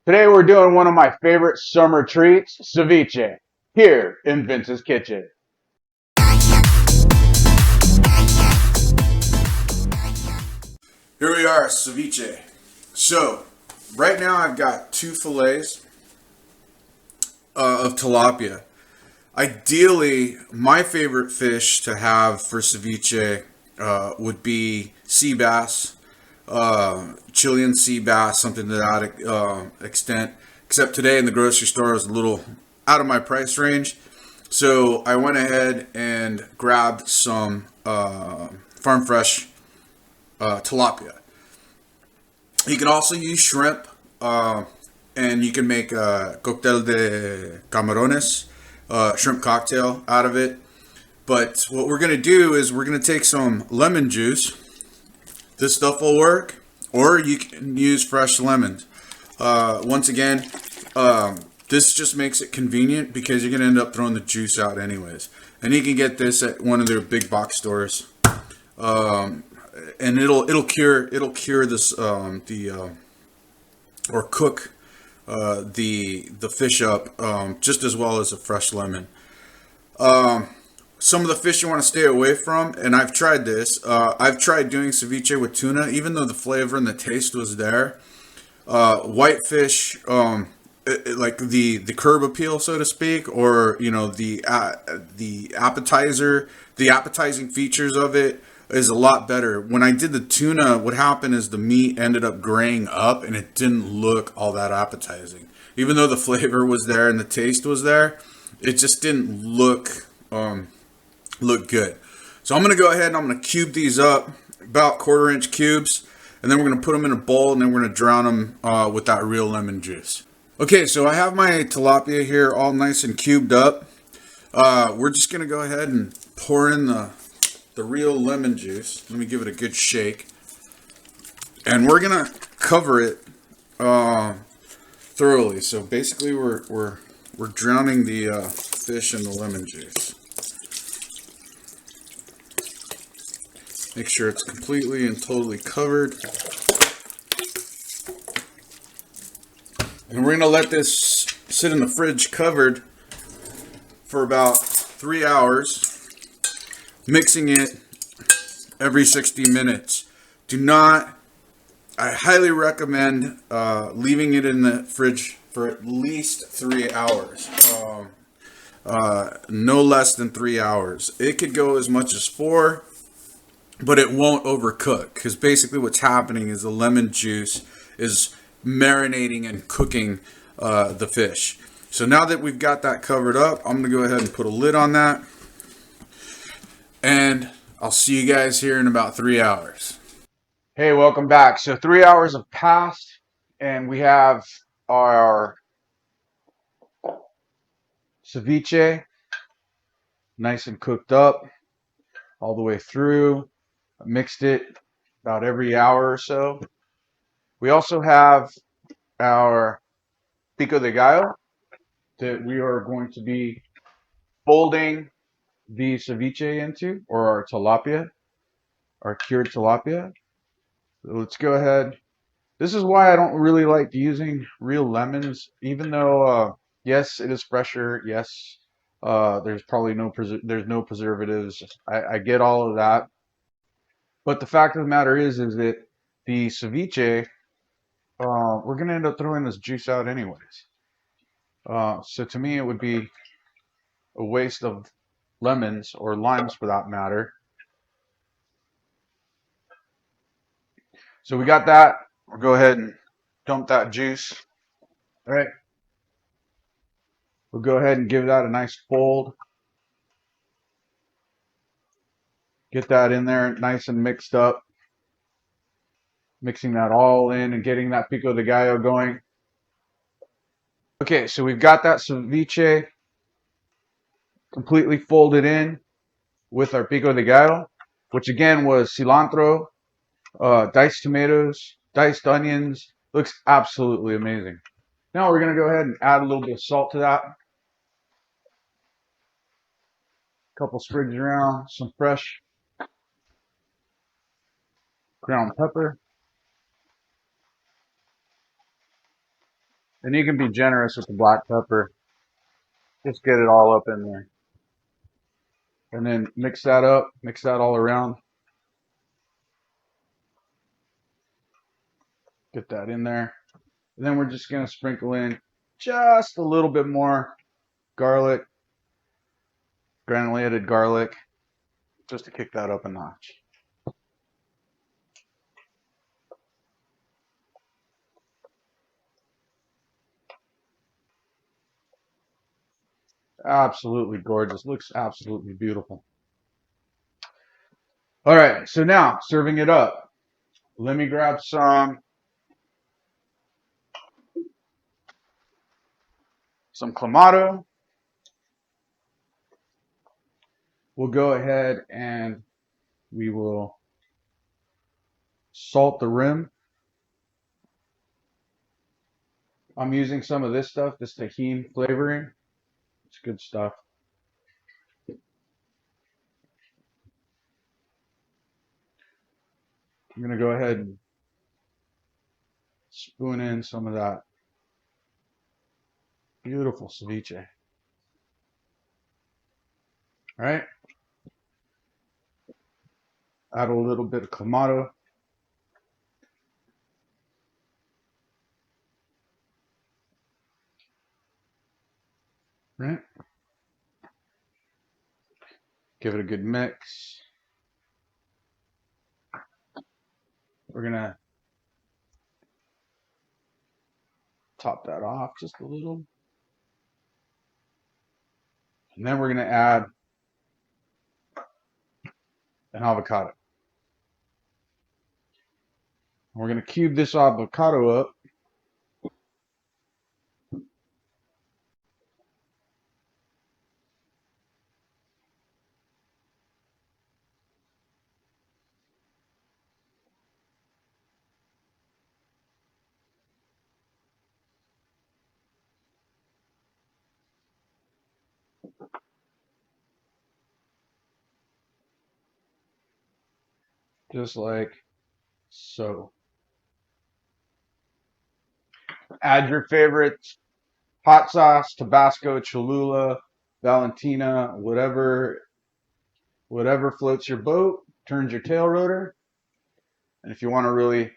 Today we're doing one of my favorite summer treats, ceviche, here in Vince's kitchen. Here we are, ceviche. So, right now I've got two fillets of tilapia. Ideally, my favorite fish to have for ceviche would be sea bass, Chilean sea bass, something to that extent. Except today in the grocery store is a little out of my price range. So I went ahead and grabbed some farm fresh tilapia. You can also use shrimp, and you can make a cocktail de camarones, shrimp cocktail out of it. But what we're going to do is we're going to take some lemon juice. This stuff will work, or you can use fresh lemons. Once again, this just makes it convenient because you're going to end up throwing the juice out anyways. And you can get this at one of their big box stores. And it'll cure this or cook the fish up just as well as a fresh lemon. Some of the fish you want to stay away from, and I've tried this. I've tried doing ceviche with tuna, even though the flavor and the taste was there. Whitefish, like the curb appeal, so to speak, or the appetizing features of it is a lot better. When I did the tuna, what happened is the meat ended up graying up, and it didn't look all that appetizing. Even though the flavor was there and the taste was there, it just didn't look good. So I'm going to go ahead and I'm going to cube these up, about 1/4 inch cubes, and then we're going to put them in a bowl, and then we're going to drown them with that real lemon juice. Okay, so I have my tilapia here all nice and cubed up. We're just going to go ahead and pour in the real lemon juice. Let me give it a good shake. And we're going to cover it thoroughly. So basically we're drowning the fish in the lemon juice. Make sure it's completely and totally covered. And we're going to let this sit in the fridge covered for about 3 hours, mixing it every 60 minutes. I highly recommend leaving it in the fridge for at least 3 hours. No less than 3 hours. It could go as much as 4. But it won't overcook, because basically what's happening is the lemon juice is marinating and cooking the fish. So now that we've got that covered up, I'm going to go ahead and put a lid on that. And I'll see you guys here in about 3 hours. Hey, welcome back. So 3 hours have passed, and we have our ceviche nice and cooked up all the way through. I mixed it about every hour or so. We also have our pico de gallo that we are going to be folding the ceviche into, or our tilapia, our cured tilapia. So let's go ahead. This is why I don't really like using real lemons, even though yes, it is fresher. Yes, there's probably there's no preservatives. I get all of that, but the fact of the matter is that the ceviche, we're gonna end up throwing this juice out anyways. So to me, it would be a waste of lemons or limes for that matter. So we got that. We'll go ahead and dump that juice. All right. We'll go ahead and give that a nice fold. Get that in there nice and mixed up. Mixing that all in and getting that pico de gallo going. Okay, so we've got that ceviche completely folded in with our pico de gallo, which again was cilantro, diced tomatoes, diced onions. Looks absolutely amazing. Now we're going to go ahead and add a little bit of salt to that. A couple sprigs around, some fresh ground pepper. And you can be generous with the black pepper. Just get it all up in there. And then mix that up, mix that all around. Get that in there. And then we're just going to sprinkle in just a little bit more garlic, granulated garlic, just to kick that up a notch. Absolutely gorgeous. Looks absolutely beautiful. All right, so now serving it up. Let me grab some clamato. We'll go ahead and we will salt the rim. I'm using some of this stuff, this tahini flavoring. It's good stuff. I'm going to go ahead and spoon in some of that beautiful ceviche. All right. Add a little bit of clamato. Right. Give it a good mix. We're going to top that off just a little. And then we're going to add an avocado. We're going to cube this avocado up. Just like so. Add your favorite hot sauce, Tabasco, Cholula, Valentina, whatever floats your boat, turns your tail rotor. And if you want to really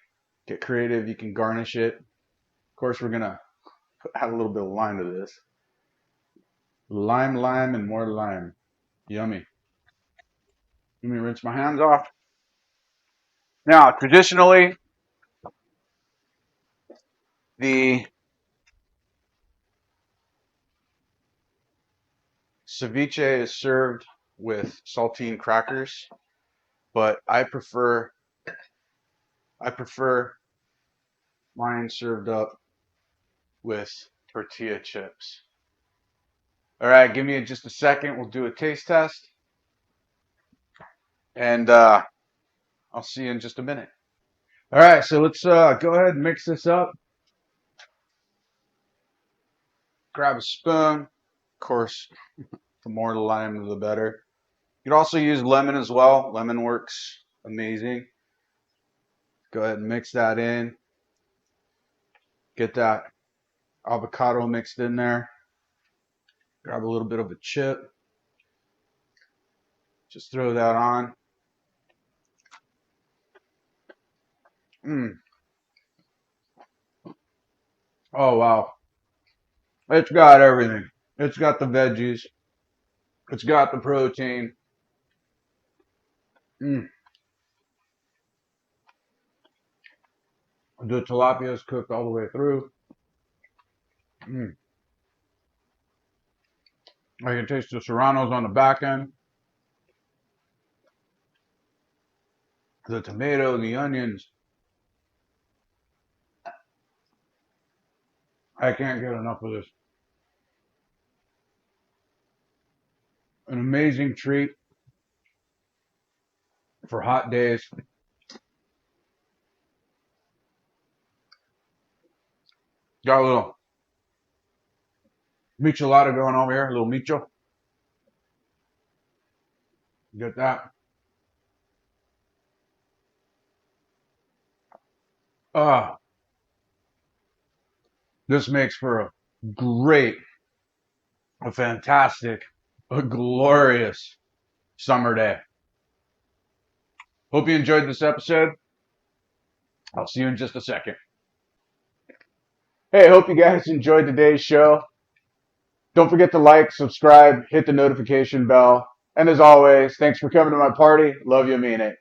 get creative, you can garnish it. Of course, we're gonna add a little bit of lime to this. Lime, and more lime. Yummy. Let me rinse my hands off. Now, traditionally, the ceviche is served with saltine crackers, but I prefer mine served up with tortilla chips. All right, give me just a second. We'll do a taste test, and I'll see you in just a minute. All right, so let's go ahead and mix this up. Grab a spoon. Of course, the more lime, the better. You can also use lemon as well. Lemon works amazing. Go ahead and mix that in. Get that avocado mixed in there. Grab a little bit of a chip. Just throw that on. Mm. Oh, wow. It's got everything. It's got the veggies. It's got the protein. Mm. The tilapia is cooked all the way through. Mm. I can taste the serranos on the back end. The tomato, the onions. I can't get enough of this. An amazing treat for hot days. Got a little michelada going over here, a little micho. Get that. Ah, This makes for a great, a fantastic, a glorious summer day. Hope you enjoyed this episode. I'll see you in just a second. Hey, hope you guys enjoyed today's show. Don't forget to like, subscribe, hit the notification bell. And as always, thanks for coming to my party. Love you, mean it.